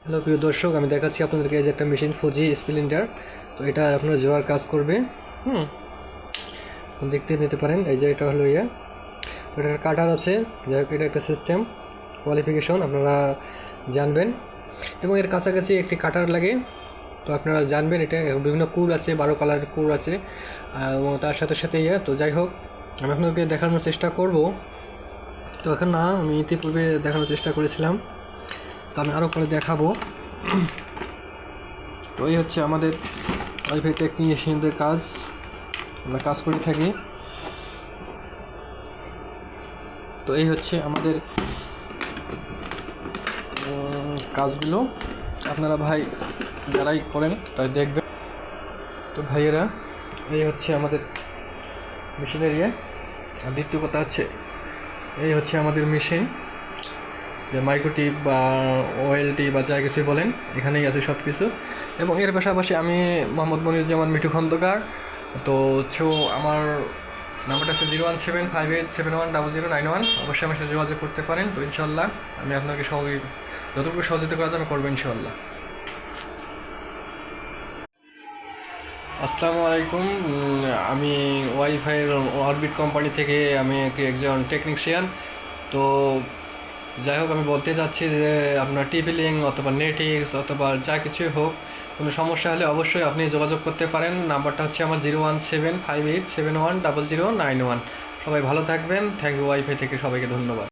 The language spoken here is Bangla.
হ্যালো প্রিয় দর্শক, আমি দেখাচ্ছি আপনাদেরকে এই যে একটা মেশিন ফুজি স্প্লেন্ডার। তো এটা আপনার জোয়ার কাজ করবে। হুম দেখতে নিতে পারেন। এই যে এটা হলো তো এটার কাটার আছে। যাই হোক, এটা একটা সিস্টেম কোয়ালিফিকেশন আপনারা জানবেন। এবং এর কাছাকাছি একটি কাটার লাগে। তো আপনারা জানবেন এটা বিভিন্ন কুর আছে, 12 কালারের কুর আছে। এবং তার সাথে সাথে তো যাই হোক, আমি আপনাদেরকে দেখানোর চেষ্টা করব। তো এখন না, আমি ইতিপূর্বে দেখানোর চেষ্টা করেছিলাম, তো আমি আরও পরে দেখাবো। তো এই হচ্ছে আমাদের ওয়াইফাই টেকনিশিয়ানদের কাজ, আমরা কাজ করে থাকি। তো এই হচ্ছে আমাদের কাজগুলো। আপনারা ভাই যারাই করেন তাই দেখবেন। তো ভাইয়েরা, এই হচ্ছে আমাদের মেশিনের আর দ্বিতীয় কথা হচ্ছে এই হচ্ছে আমাদের মেশিন, যে মাইক্রোটিপ বা ওএলটি বা যা কিছুই বলেন, এখানেই আছে সব কিছু। এবং এর পাশাপাশি আমি মোহাম্মদ মনিরুজ্জামান মিঠু খন্দকার। তো আমার নাম্বারটা আছে 01758710091। অবশ্যই আমার সাথে যোগাযোগ করতে পারেন। তো ইনশাল্লাহ আমি আপনাকে যতটুকু সহযোগিতা করা যায় আমি করবো ইনশাল্লাহ। আসসালামু আলাইকুম। আমি ওয়াইফাইয়ের অরবিট কোম্পানি থেকে আমি একজন টেকনিশিয়ান। তো যাই হোক, আমি বলতে চাচ্ছি যে আপনার টিভি লিঙ্ক অথবা নেটিক্স অথবা যা কিছুই হোক, কোনো সমস্যা হলে অবশ্যই আপনি যোগাযোগ করতে পারেন। নাম্বারটা হচ্ছে আমার 01758710091। সবাই ভালো থাকবেন। থ্যাংক ইউ ওয়াইফাই থেকে সবাইকে ধন্যবাদ।